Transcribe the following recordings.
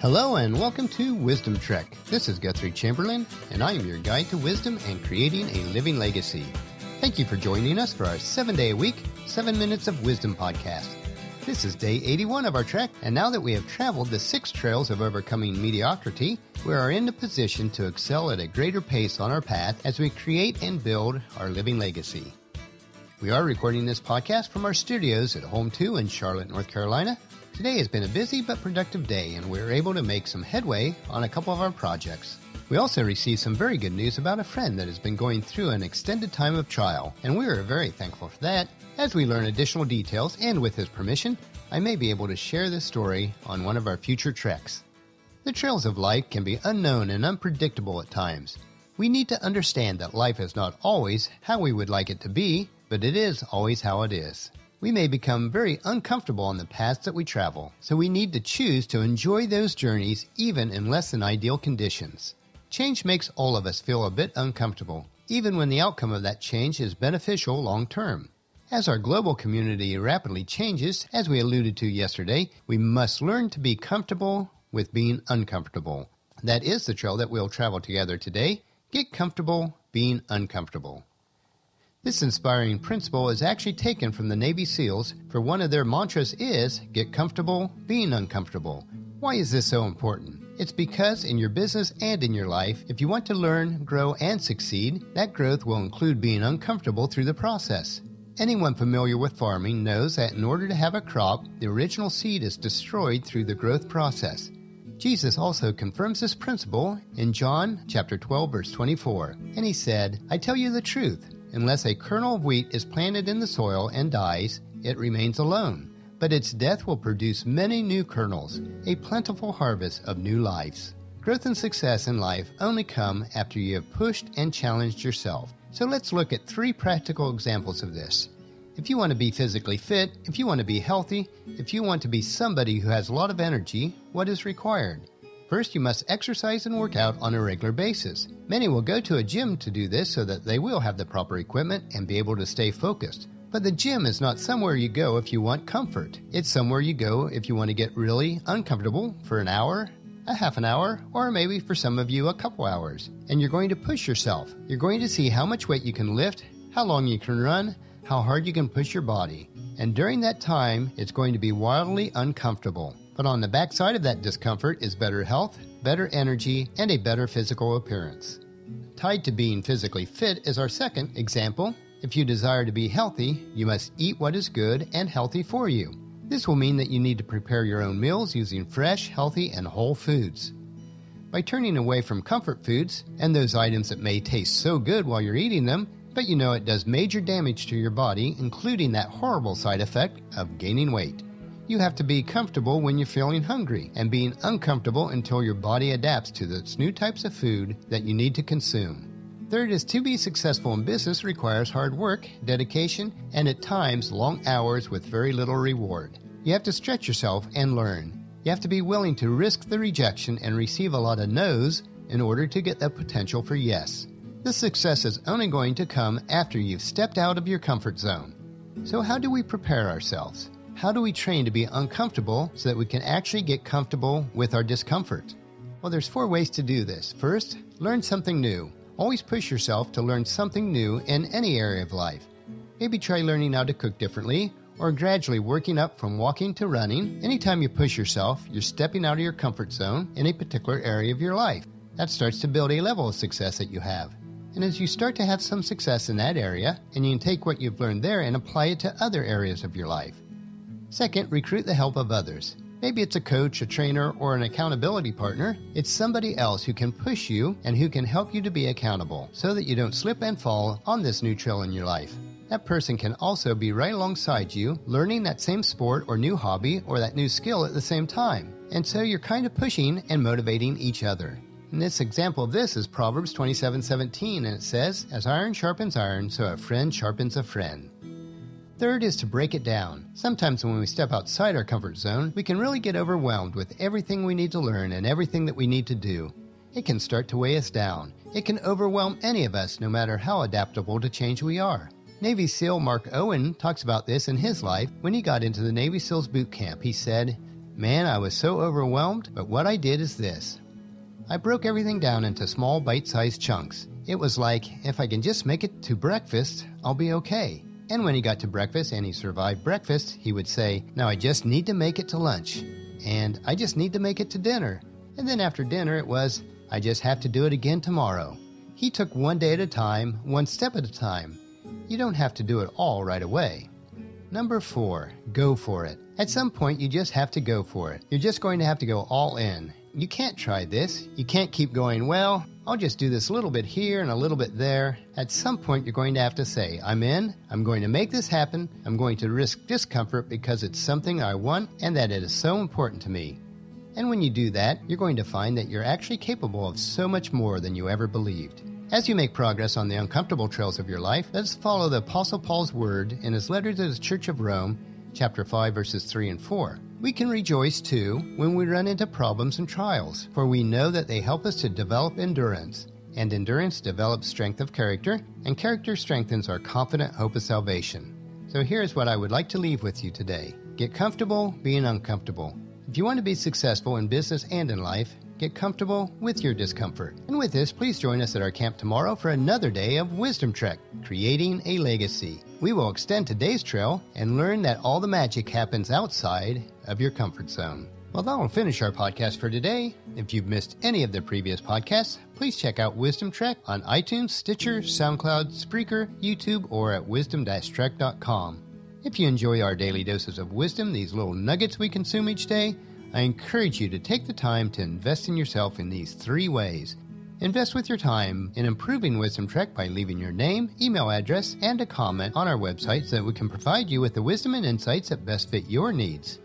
Hello and welcome to Wisdom Trek. This is Guthrie Chamberlain, and I am your guide to wisdom and creating a living legacy. Thank you for joining us for our 7-day-a-week, 7 Minutes of Wisdom podcast. This is day 81 of our trek, and now that we have traveled the 6 trails of overcoming mediocrity, we are in a position to excel at a greater pace on our path as we create and build our living legacy. We are recording this podcast from our studios at Home 2 in Charlotte, North Carolina. Today has been a busy but productive day, and we were able to make some headway on a couple of our projects. We also received some very good news about a friend that has been going through an extended time of trial, and we are very thankful for that. As we learn additional details, and with his permission, I may be able to share this story on one of our future treks. The trails of life can be unknown and unpredictable at times. We need to understand that life is not always how we would like it to be, but it is always how it is. We may become very uncomfortable on the paths that we travel, so we need to choose to enjoy those journeys even in less than ideal conditions. Change makes all of us feel a bit uncomfortable, even when the outcome of that change is beneficial long term. As our global community rapidly changes, as we alluded to yesterday, we must learn to be comfortable with being uncomfortable. That is the trail that we'll travel together today. Get comfortable being uncomfortable. This inspiring principle is actually taken from the Navy SEALs, for one of their mantras is, get comfortable being uncomfortable. Why is this so important? It's because in your business and in your life, if you want to learn, grow, and succeed, that growth will include being uncomfortable through the process. Anyone familiar with farming knows that in order to have a crop, the original seed is destroyed through the growth process. Jesus also confirms this principle in John chapter 12, verse 24, and he said, I tell you the truth. Unless a kernel of wheat is planted in the soil and dies, it remains alone, but its death will produce many new kernels, a plentiful harvest of new lives. Growth and success in life only come after you have pushed and challenged yourself. So let's look at 3 practical examples of this. If you want to be physically fit, if you want to be healthy, if you want to be somebody who has a lot of energy, what is required? First, you must exercise and work out on a regular basis. Many will go to a gym to do this so that they will have the proper equipment and be able to stay focused. But the gym is not somewhere you go if you want comfort. It's somewhere you go if you want to get really uncomfortable for an hour, a half an hour, or maybe for some of you a couple hours. And you're going to push yourself. You're going to see how much weight you can lift, how long you can run, how hard you can push your body. And during that time, it's going to be wildly uncomfortable. But on the backside of that discomfort is better health, better energy, and a better physical appearance. Tied to being physically fit is our second example. If you desire to be healthy, you must eat what is good and healthy for you. This will mean that you need to prepare your own meals using fresh, healthy, and whole foods. By turning away from comfort foods and those items that may taste so good while you're eating them, but you know it does major damage to your body, including that horrible side effect of gaining weight. You have to be comfortable when you're feeling hungry and being uncomfortable until your body adapts to those new types of food that you need to consume. Third is to be successful in business requires hard work, dedication, and at times long hours with very little reward. You have to stretch yourself and learn. You have to be willing to risk the rejection and receive a lot of no's in order to get the potential for yes. This success is only going to come after you've stepped out of your comfort zone. So how do we prepare ourselves? How do we train to be uncomfortable so that we can actually get comfortable with our discomfort? Well, there's 4 ways to do this. First, learn something new. Always push yourself to learn something new in any area of life. Maybe try learning how to cook differently, or gradually working up from walking to running. Anytime you push yourself, you're stepping out of your comfort zone in a particular area of your life. That starts to build a level of success that you have. And as you start to have some success in that area, and you can take what you've learned there and apply it to other areas of your life. Second, recruit the help of others. Maybe it's a coach, a trainer, or an accountability partner. It's somebody else who can push you and who can help you to be accountable so that you don't slip and fall on this new trail in your life. That person can also be right alongside you, learning that same sport or new hobby or that new skill at the same time. And so you're kind of pushing and motivating each other. And this example of this is Proverbs 27:17, and it says, As iron sharpens iron, so a friend sharpens a friend. Third is to break it down. Sometimes when we step outside our comfort zone, we can really get overwhelmed with everything we need to learn and everything that we need to do. It can start to weigh us down. It can overwhelm any of us, no matter how adaptable to change we are. Navy SEAL Mark Owen talks about this in his life when he got into the Navy SEALs boot camp. He said, Man, I was so overwhelmed, but what I did is this. I broke everything down into small bite-sized chunks. It was like, if I can just make it to breakfast, I'll be okay. And when he got to breakfast and he survived breakfast, he would say, now I just need to make it to lunch. And I just need to make it to dinner. And then after dinner it was, I just have to do it again tomorrow. He took one day at a time, one step at a time. You don't have to do it all right away. Number 4, go for it. At some point you just have to go for it. You're just going to have to go all in. You can't try this. You can't keep going, well, I'll just do this a little bit here and a little bit there. At some point, you're going to have to say, I'm in, I'm going to make this happen, I'm going to risk discomfort because it's something I want and that it is so important to me. And when you do that, you're going to find that you're actually capable of so much more than you ever believed. As you make progress on the uncomfortable trails of your life, let's follow the Apostle Paul's word in his letter to the Church of Rome, chapter 5, verses 3 and 4. We can rejoice, too, when we run into problems and trials, for we know that they help us to develop endurance, and endurance develops strength of character, and character strengthens our confident hope of salvation. So here's what I would like to leave with you today. Get comfortable being uncomfortable. If you want to be successful in business and in life, get comfortable with your discomfort. And with this, please join us at our camp tomorrow for another day of Wisdom Trek, Creating a Legacy. We will extend today's trail and learn that all the magic happens outside of your comfort zone. Well, that will finish our podcast for today. If you've missed any of the previous podcasts, please check out Wisdom Trek on iTunes, Stitcher, SoundCloud, Spreaker, YouTube, or at wisdom-trek.com. If you enjoy our daily doses of wisdom, these little nuggets we consume each day, I encourage you to take the time to invest in yourself in these 3 ways. Invest with your time in improving Wisdom Trek by leaving your name, email address, and a comment on our website so that we can provide you with the wisdom and insights that best fit your needs.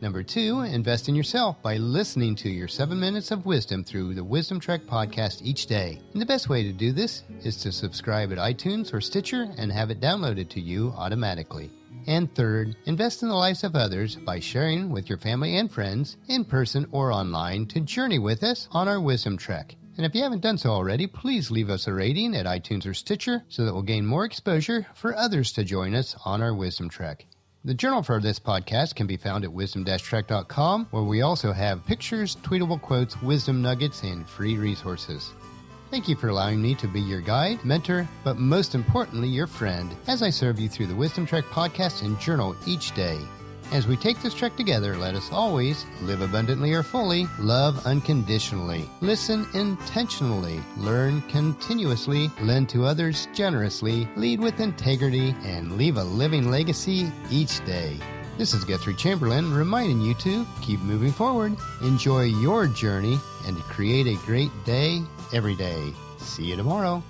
Number 2, invest in yourself by listening to your 7 minutes of wisdom through the Wisdom Trek podcast each day. And the best way to do this is to subscribe at iTunes or Stitcher and have it downloaded to you automatically. And third, invest in the lives of others by sharing with your family and friends, in person or online, to journey with us on our Wisdom Trek. And if you haven't done so already, please leave us a rating at iTunes or Stitcher so that we'll gain more exposure for others to join us on our Wisdom Trek. The journal for this podcast can be found at wisdom-trek.com, where we also have pictures, tweetable quotes, wisdom nuggets, and free resources. Thank you for allowing me to be your guide, mentor, but most importantly, your friend, as I serve you through the Wisdom Trek podcast and journal each day. As we take this trek together, let us always live abundantly or fully, love unconditionally, listen intentionally, learn continuously, lend to others generously, lead with integrity, and leave a living legacy each day. This is Guthrie Chamberlain reminding you to keep moving forward, enjoy your journey, and to create a great day every day. See you tomorrow.